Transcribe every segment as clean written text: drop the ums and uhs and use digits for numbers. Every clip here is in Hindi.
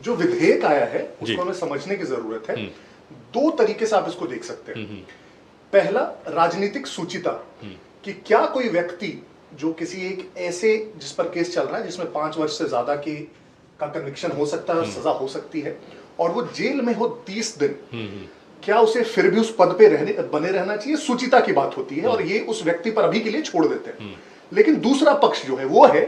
जो विधेयक आया है उसको हमें समझने की जरूरत है। दो तरीके से आप इसको देख सकते हैं। पहला, राजनीतिक सूचिता, कि क्या कोई व्यक्ति जो किसी एक ऐसे जिस पर केस चल रहा है जिसमें 5 वर्ष से ज्यादा की का कन्विक्शन हो सकता है, सजा हो सकती है, और वो जेल में हो 30 दिन, क्या उसे फिर भी उस पद पे बने रहना चाहिए? सूचिता की बात होती है और ये उस व्यक्ति पर अभी के लिए छोड़ देते हैं। लेकिन दूसरा पक्ष जो है वो है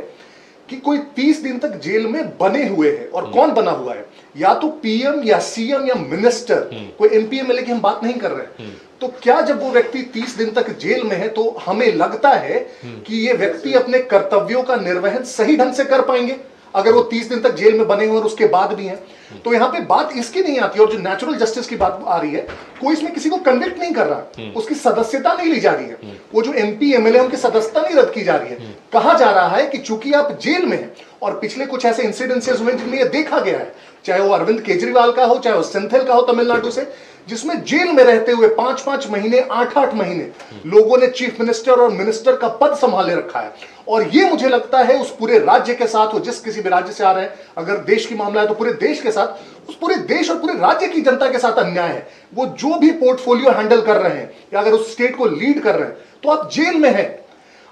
कि कोई 30 दिन तक जेल में बने हुए है, और कौन बना हुआ है? या तो पीएम या सीएम या मिनिस्टर, कोई एमपी एमएलए की हम बात नहीं कर रहे हैं। तो क्या जब वो व्यक्ति 30 दिन तक जेल में है तो हमें लगता है कि ये व्यक्ति अपने कर्तव्यों का निर्वहन सही ढंग से कर पाएंगे अगर वो 30 दिन तक जेल में बने हुए और उसके बाद भी हैं? तो यहां पे बात इसकी नहीं आती, और जो नेचुरल जस्टिस की बात आ रही है, कोई इसमें किसी को कन्विक्ट नहीं कर रहा, उसकी सदस्यता नहीं ली जा रही है, वो जो एमपी एमएलए उनकी सदस्यता नहीं रद्द की जा रही है। कहा जा रहा है कि चूंकि आप जेल में हैं और पिछले कुछ ऐसे इंसिडेंसेस हुए जिनमें यह देखा गया है, चाहे वो अरविंद केजरीवाल का हो, चाहे वो सिंथिल का हो तमिलनाडु से, जिसमें जेल में रहते हुए 5-5 महीने 8-8 महीने लोगों ने चीफ मिनिस्टर और मिनिस्टर का पद संभाले रखा है। और ये मुझे लगता है उस पूरे राज्य के साथ, वो जिस किसी भी राज्य से आ रहे हैं, अगर देश की मामला है तो पूरे देश के साथ, उस पूरे देश और पूरे राज्य की जनता के साथ अन्याय है। वो जो भी पोर्टफोलियो हैंडल कर रहे हैं या अगर उस स्टेट को लीड कर रहे हैं, तो आप जेल में हैं,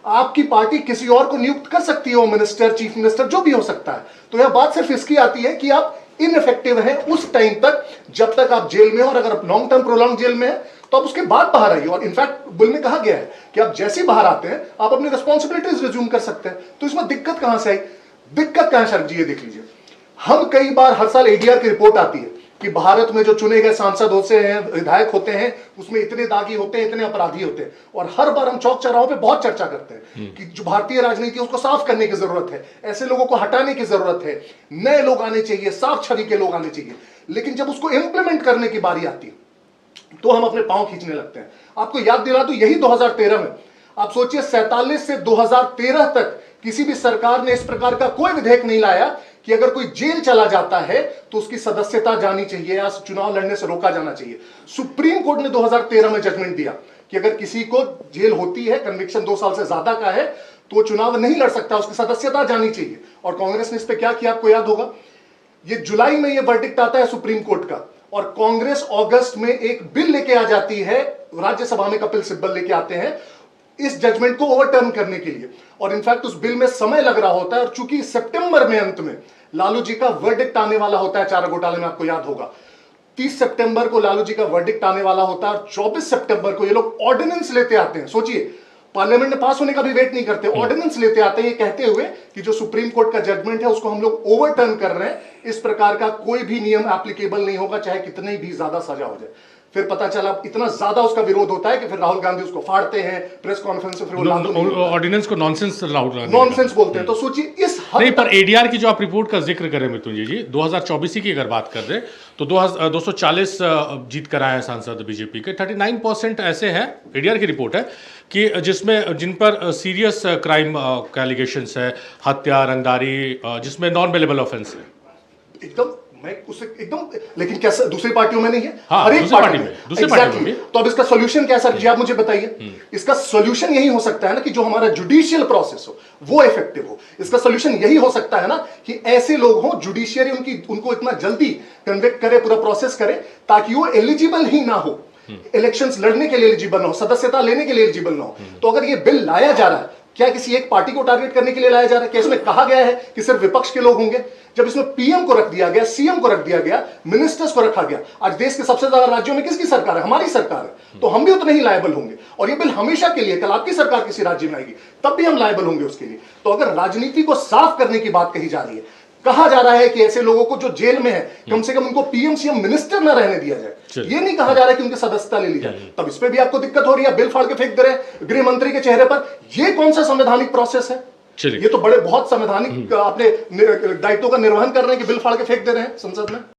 आपकी पार्टी किसी और को नियुक्त कर सकती है, वो मिनिस्टर, चीफ मिनिस्टर, जो भी हो सकता है। तो यह बात सिर्फ इसकी आती है कि आप इनइफेक्टिव हैं उस टाइम तक जब तक आप जेल में हो, और अगर आप लॉन्ग टर्म प्रोलॉन्ग जेल में है तो आप उसके बाद बाहर आइए। और इनफैक्ट बिल में कहा गया है कि आप जैसे बाहर आते हैं आप अपनी रिस्पॉन्सिबिलिटीज रिज्यूम कर सकते हैं। तो इसमें दिक्कत कहां से आई? दिक्कत कहां शर्क जी, ये देख लीजिए, हम कई बार हर साल एडीआर की रिपोर्ट आती है कि भारत में जो चुने गए सांसद होते हैं, विधायक होते हैं, उसमें इतने दागी होते हैं, इतने अपराधी होते हैं, और हर बार हम चौक चौराहों पे बहुत चर्चा करते हैं कि जो भारतीय राजनीति है उसको साफ करने की जरूरत है, ऐसे लोगों को हटाने की जरूरत है, नए लोग आने चाहिए, साफ छवि के लोग आने चाहिए। लेकिन जब उसको इंप्लीमेंट करने की बारी आती है तो हम अपने पांव खींचने लगते हैं। आपको याद दिला दूं, यही 2013 में, आप सोचिए 47 से 2013 तक किसी भी सरकार ने इस प्रकार का कोई विधेयक नहीं लाया कि अगर कोई जेल चला जाता है तो उसकी सदस्यता जानी चाहिए या चुनाव लड़ने से रोका जाना चाहिए। सुप्रीम कोर्ट ने 2013 में जजमेंट दिया कि अगर किसी को जेल होती है, कन्विक्शन 2 साल से ज्यादा का है, तो वो चुनाव नहीं लड़ सकता, उसकी सदस्यता जानी चाहिए। और कांग्रेस ने इस पर क्या किया, आपको याद होगा, ये जुलाई में ये वर्डिक्ट आता है सुप्रीम कोर्ट का, और कांग्रेस अगस्त में एक बिल लेके आ जाती है, राज्यसभा में कपिल सिब्बल लेके आते हैं इस जजमेंट को ओवरटर्न करने के लिए। और इनफैक्ट उस बिल में समय लग रहा होता है, और चूंकि सितंबर में अंत में लालू जी का वर्डिक्ट आने वाला होता है चारा घोटाले में, आपको याद होगा 30 सितंबर को लालू जी का वर्डिक्ट आने वाला होता है, और 24 सितंबर को ये लोग ऑर्डिनेंस लेते आते हैं। सोचिए, पार्लियामेंट में पास होने का भी वेट नहीं करते, ऑर्डिनेंस लेते आते हैं ये कहते हुए कि जो सुप्रीम कोर्ट का जजमेंट है उसको हम लोग ओवरटर्न कर रहे हैं, इस प्रकार का कोई भी नियम एप्लीकेबल नहीं होगा, चाहे कितनी भी ज्यादा सजा हो जाए। फिर पता चला इतना ज्यादा उसका विरोध होता है कि फिर राहुल गांधी उसको फाड़ते हैं प्रेस कॉन्फ्रेंस में, फिर ऑर्डिनेंस को नॉनसेंस बोलते हैं। तो सोचिए इस हद नहीं, पर एडीआर की जो आप रिपोर्ट का जिक्र करें मृत्युंजय जी, 2024 की अगर बात कर रहे तो 240 जीत कर आए हैं सांसद बीजेपी के, 39% ऐसे हैं, एडीआर की रिपोर्ट है, कि जिन पर सीरियस क्राइम का एलिगेशंस है, हत्या, रंगदारी, जिसमें नॉन बेलेबल ऑफेंस है। एकदम मैं उससे एकदम, लेकिन क्या दूसरी पार्टियों में नहीं है? हाँ, हर एक पार्टी में, दूसरी पार्टी में। तो अब इसका सॉल्यूशन क्या है सर जी, आप मुझे बताइए। इसका सॉल्यूशन यही हो सकता है ना कि जो हमारा जुडिशियल प्रोसेस हो वो इफेक्टिव हो। इसका सॉल्यूशन यही हो सकता है ना कि ऐसे लोग हो, जुडिशियरी उनको इतना जल्दी कन्विक्ट करे, पूरा प्रोसेस करे, ताकि वो एलिजिबल ही ना हो, इलेक्शंस लड़ने के लिए एलिजिबल ना हो, सदस्यता लेने के लिए एलिजिबल ना हो। तो अगर ये बिल लाया जा रहा है, क्या किसी एक पार्टी को टारगेट करने के लिए लाया जा रहा है? क्या इसमें कहा गया है कि सिर्फ विपक्ष के लोग होंगे? जब इसमें पीएम को रख दिया गया, सीएम को रख दिया गया, मिनिस्टर्स को रखा गया, आज देश के सबसे ज्यादा राज्यों में किसकी सरकार है? हमारी सरकार है। तो हम भी उतने ही लायबल होंगे, और ये बिल हमेशा के लिए, कल आपकी सरकार किसी राज्य में आएगी तब भी हम लायबल होंगे उसके लिए। तो अगर राजनीति को साफ करने की बात कही जा रही है, कहा जा रहा है कि ऐसे लोगों को जो जेल में है कम से कम उनको पीएम सीएम मिनिस्टर ना रहने दिया जाए, ये नहीं कहा जा रहा है कि उनकी सदस्यता ले ली जाए। तब इस पे भी आपको दिक्कत हो रही है, बिल फाड़ के फेंक दे रहे हैं गृह मंत्री के चेहरे पर। ये कौन सा संवैधानिक प्रोसेस है? ये तो बड़े बहुत संवैधानिक अपने दायित्वों का निर्वहन कर रहे हैं कि बिल फाड़ के फेंक दे रहे हैं संसद में।